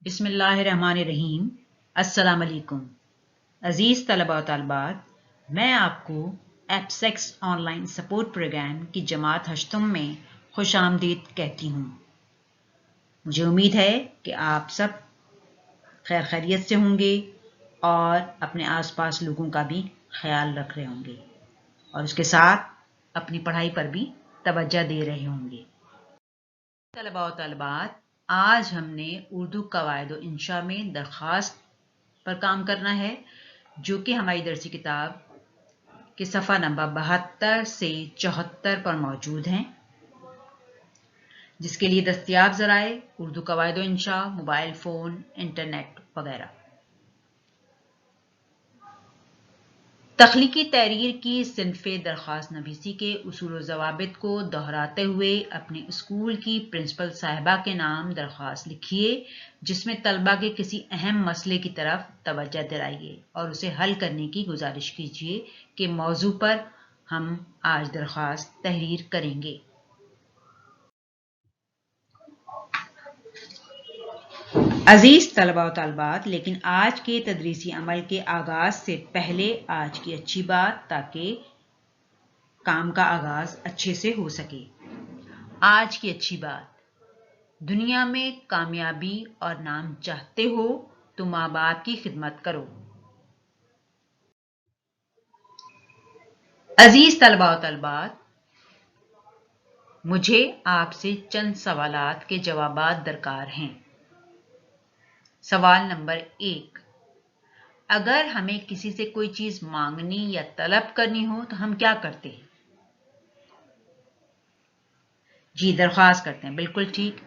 बिस्मिल्लाहिर्रहमानिर्रहीम। अस्सलाम वालेकुम। अजीज तलबा व तालिबात, मैं आपको एप्सेक्स ऑनलाइन सपोर्ट प्रोग्राम की जमात हश्तम में खुश आमदीद कहती हूँ। मुझे उम्मीद है कि आप सब खैर खैरियत से होंगे और अपने आसपास लोगों का भी ख्याल रख रहे होंगे और उसके साथ अपनी पढ़ाई पर भी तवज्जो दे रहे होंगे। तलबा व तालिबात, आज हमने उर्दू कवायद व इंशा में दरख्वास्त पर काम करना है, जो कि हमारी दरसी किताब के सफ़ा नंबर 72 से 74 पर मौजूद हैं, जिसके लिए दस्तयाब ज़राए उर्दू कवायद व इंशा, मोबाइल फ़ोन, इंटरनेट वगैरह। तख्लीकी तहरीर की सिनफ़े दरख्वास्त नवीसी के उसूल व ज़वाबित को दोहराते हुए अपने स्कूल की प्रिंसिपल साहिबा के नाम दरख्वास्त लिखिए, जिसमें तलबा के किसी अहम मसले की तरफ तवज्जो दिलाइए और उसे हल करने की गुजारिश कीजिए कि मौजू पर हम आज दरख्वास्त तहरीर करेंगे। अजीज तलबा व तालिबात, लेकिन आज के तदरीसी अमल के आगाज से पहले आज की अच्छी बात, ताकि काम का आगाज अच्छे से हो सके। आज की अच्छी बात, दुनिया में कामयाबी और नाम चाहते हो तो माँ बाप की खिदमत करो। अजीज तलबा व तालिबात, मुझे आपसे चंद सवालात के जवाबात दरकार हैं। सवाल नंबर 1, अगर हमें किसी से कोई चीज मांगनी या तलब करनी हो तो हम क्या करते हैं? जी, दरख्वास्त करते हैं। बिल्कुल ठीक।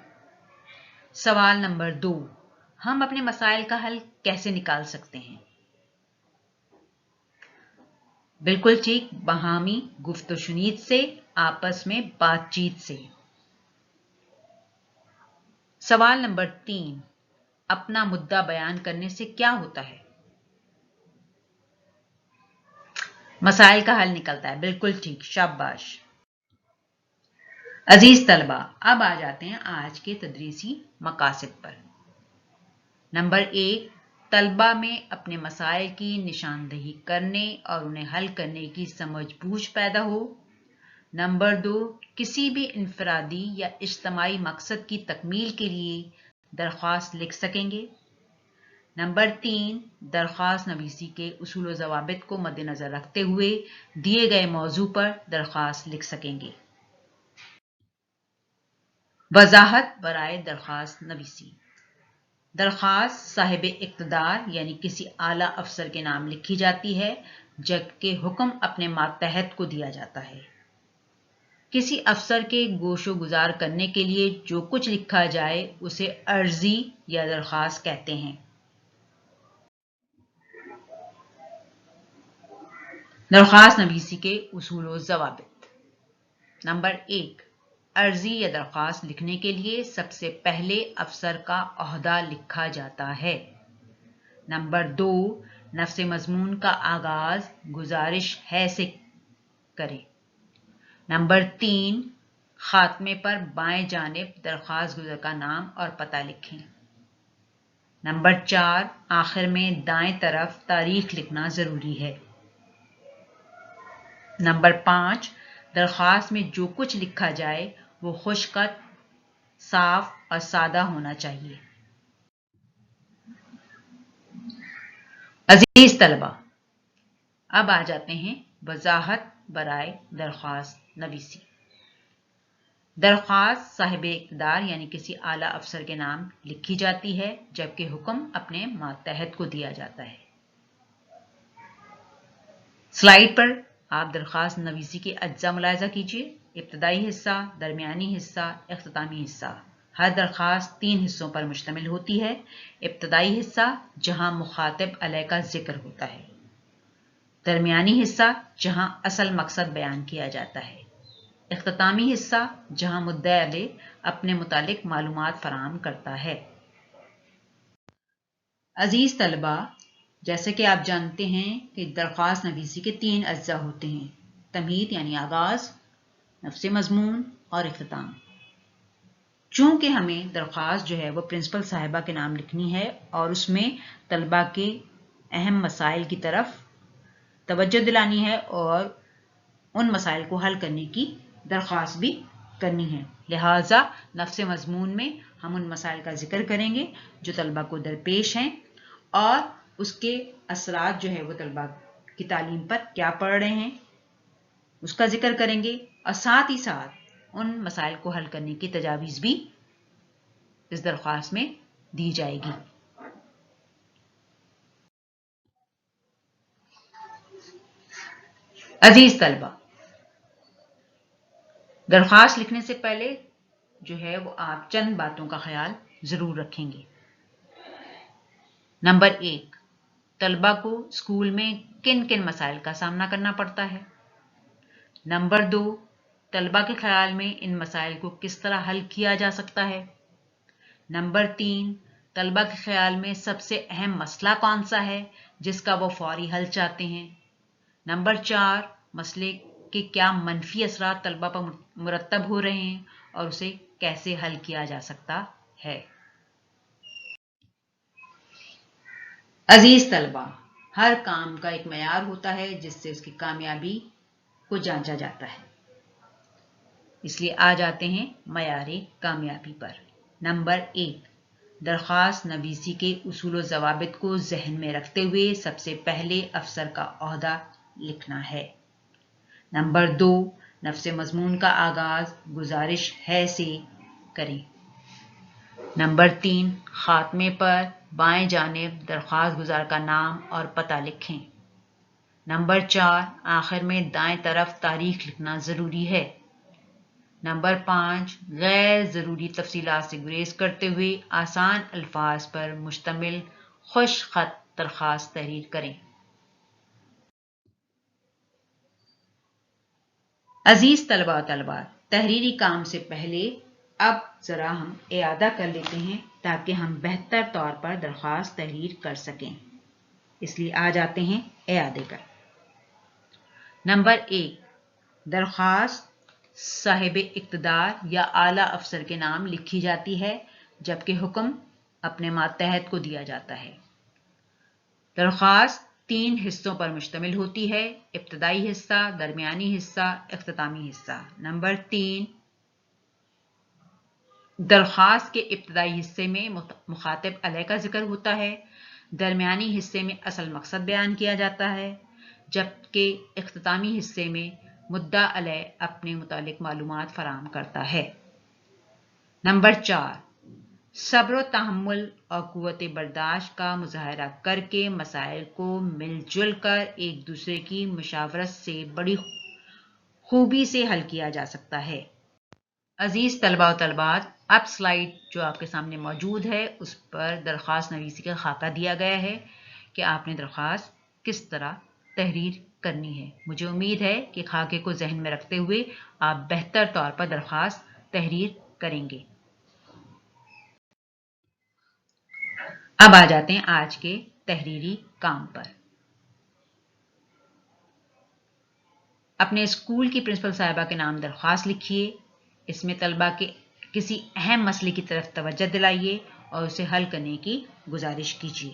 सवाल नंबर 2, हम अपने मसाइल का हल कैसे निकाल सकते हैं? बिल्कुल ठीक, बहामी गुफ्तशुनीद से, आपस में बातचीत से। सवाल नंबर 3, अपना मुद्दा बयान करने से क्या होता है? मसाइल का हल निकलता है। बिल्कुल ठीक, शाबाश। अजीज तलबा, अब आ जाते हैं आज के तदरीसी मकासद पर। नंबर 1, तलबा में अपने मसाइल की निशानदही करने और उन्हें हल करने की समझ बूझ पैदा हो। नंबर 2, किसी भी इनफरादी या इज्तमाई मकसद की तकमील के लिए दरख्वास्त लिख सकेंगे। नंबर 3, दरख्वास्त नवीसी के उसूल व ज़वाबित को मद्देनजर रखते हुए दिए गए मौजू पर दरख्वास्त लिख सकेंगे। वजाहत बराए दरख्वास्त नवीसी। दरख्वास्त साहिब इक़्तिदार यानी किसी आला अफसर के नाम लिखी जाती है, जबकि हुक्म अपने मातहत को दिया जाता है। किसी अफसर के गोशो गुजार करने के लिए जो कुछ लिखा जाए उसे अर्जी या दरख्वास्त कहते हैं। दरख्वास्त नवीसी के उसूल व ज़वाबित। नंबर 1, अर्जी या दरख्वास्त लिखने के लिए सबसे पहले अफसर का ओहदा लिखा जाता है। नंबर 2, नफ्स मजमून का आगाज गुजारिश है से करें। नंबर 3, खात्मे पर बाएं जानिब दरख्वास्त गुज़र का नाम और पता लिखें। नंबर 4, आखिर में दाएं तरफ तारीख लिखना जरूरी है। नंबर 5, दरख्वास्त में जो कुछ लिखा जाए वो खुशखत, साफ और सादा होना चाहिए। अजीज तलबा, अब आ जाते हैं वजाहत बराए दरख्वास्त नवीसी। दरख्वास्त साहिब इक़्तिदार यानी किसी आला अफसर के नाम लिखी जाती है, जबकि हुक्म अपने मातहत को दिया जाता है। स्लाइड पर आप दरख्वास्त नवीसी के अज्जा मुलाहिजा कीजिए। इब्तदाई हिस्सा, दरमियानी हिस्सा, इख्तितामी हिस्सा। हर दरख्वास्त 3 हिस्सों पर मुश्तमिल होती है। इब्तदाई हिस्सा, जहां मुखातिब अलैह का जिक्र होता है। दरमियानी हिस्सा, जहां असल मकसद बयान किया जाता है। इख्तितामी हिस्सा, जहां मुद्दा अलैह अपने मुतालिक मालूमात फराहम करता है। अजीज तलबा, जैसे कि आप जानते हैं कि दरख्वास्त नवीसी के 3 अज्जा होते हैं: तमहीद यानी आगाज, नफ्स मजमून और इख्तिताम। چونکہ ہمیں درخواست جو ہے وہ پرنسپل صاحبہ کے نام لکھنی ہے اور اس میں طلبہ کے اہم مسائل کی طرف توجہ دلانی ہے اور ان مسائل کو حل کرنے کی درخواست بھی کرنی ہے، لہٰذا نفس مضمون میں ہم ان مسائل کا ذکر کریں گے جو طلبہ کو درپیش ہیں اور اس کے اثرات جو ہے وہ طلبہ کی تعلیم پر کیا پڑ رہے ہیں اس کا ذکر کریں گے، اور ساتھ ہی ساتھ ان مسائل کو حل کرنے کی تجاویز بھی اس درخواست میں دی جائے گی۔ عزیز طلبہ، درخواست لکھنے سے پہلے جو ہے وہ آپ چند باتوں کا خیال ضرور رکھیں گے۔ نمبر 1، طلبہ کو اسکول میں کن کن مسائل کا سامنا کرنا پڑتا ہے۔ نمبر 2، طلبہ کے خیال میں ان مسائل کو کس طرح حل کیا جا سکتا ہے۔ نمبر 3، طلبہ کے خیال میں سب سے اہم مسئلہ کون سا ہے جس کا وہ فوری حل چاہتے ہیں۔ نمبر 4، مسئلے کے کیا منفی اثرات طلبہ پر مرتب ہو رہے ہیں اور اسے کیسے حل کیا جا سکتا ہے۔ عزیز طلبہ، ہر کام کا ایک معیار ہوتا ہے جس سے اس کی کامیابی کو جانچا جاتا ہے، اس لیے آ جاتے ہیں معیار کامیابی پر۔ نمبر 1، درخواست نویسی کے اصول و ضوابط کو ذہن میں رکھتے ہوئے سب سے پہلے افسر کا عہدہ لکھنا ہے۔ نمبر 2، نفس مضمون کا آغاز گزارش ہے سے کریں۔ نمبر 3، خاتمے پر بائیں جانب درخواست گزار کا نام اور پتہ لکھیں۔ نمبر 4، آخر میں دائیں طرف تاریخ لکھنا ضروری ہے۔ نمبر 5، غیر ضروری تفصیلات سے گریز کرتے ہوئے آسان الفاظ پر مشتمل خوش خط درخواست تحریر کریں۔ عزیز طلبہ و طالبات، تحریری کام سے پہلے اب ذرا ہم اعادہ کر لیتے ہیں تاکہ ہم بہتر طور پر درخواست تحریر کر سکیں، اس لیے آ جاتے ہیں اعادے پر۔ نمبر 1، درخواست صاحب اقتدار یا اعلیٰ افسر کے نام لکھی جاتی ہے جبکہ حکم اپنے ماتحت کو دیا جاتا ہے۔ درخواست 3 حصوں پر مشتمل ہوتی ہے، ابتدائی حصہ، درمیانی حصہ، اختتامی حصہ۔ نمبر 3، درخواست کے ابتدائی حصے میں مخاطب علیہ کا ذکر ہوتا ہے، درمیانی حصے میں اصل مقصد بیان کیا جاتا ہے، جبکہ اختتامی حصے میں مدعا علیہ اپنے متعلق معلومات فراہم کرتا ہے۔ نمبر 4، صبر و تحمل اور قوت برداشت کا مظاہرہ کر کے مسائل کو مل جل کر ایک دوسرے کی مشاورت سے بڑی خوبی سے حل کیا جا سکتا ہے۔ عزیز طلبہ و طالبات، اب سلائیڈ جو آپ کے سامنے موجود ہے اس پر درخواست نویسی کا خاکہ دیا گیا ہے کہ آپ نے درخواست کس طرح تحریر کرنی ہے۔ مجھے امید ہے کہ خاکے کو ذہن میں رکھتے ہوئے آپ بہتر طور پر درخواست تحریر کریں گے۔ اب آ جاتے ہیں آج کے تحریری کام پر۔ اپنے اسکول کی پرنسپل صاحبہ کے نام درخواست لکھیے، اس میں طلبہ کے کسی اہم مسئلے کی طرف توجہ دلائیے اور اسے حل کرنے کی گزارش کیجیے۔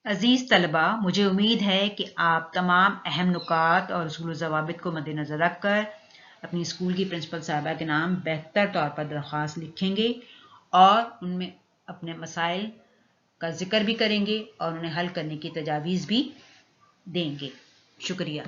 عزیز طلبہ، مجھے امید ہے کہ آپ تمام اہم نکات اور اصول و ضوابط کو مد نظر رکھ کر اپنی اسکول کی پرنسپل صاحبہ کے نام بہتر طور پر درخواست لکھیں گے اور ان میں اپنے مسائل کا ذکر بھی کریں گے اور انہیں حل کرنے کی تجاویز بھی دیں گے۔ شکریہ۔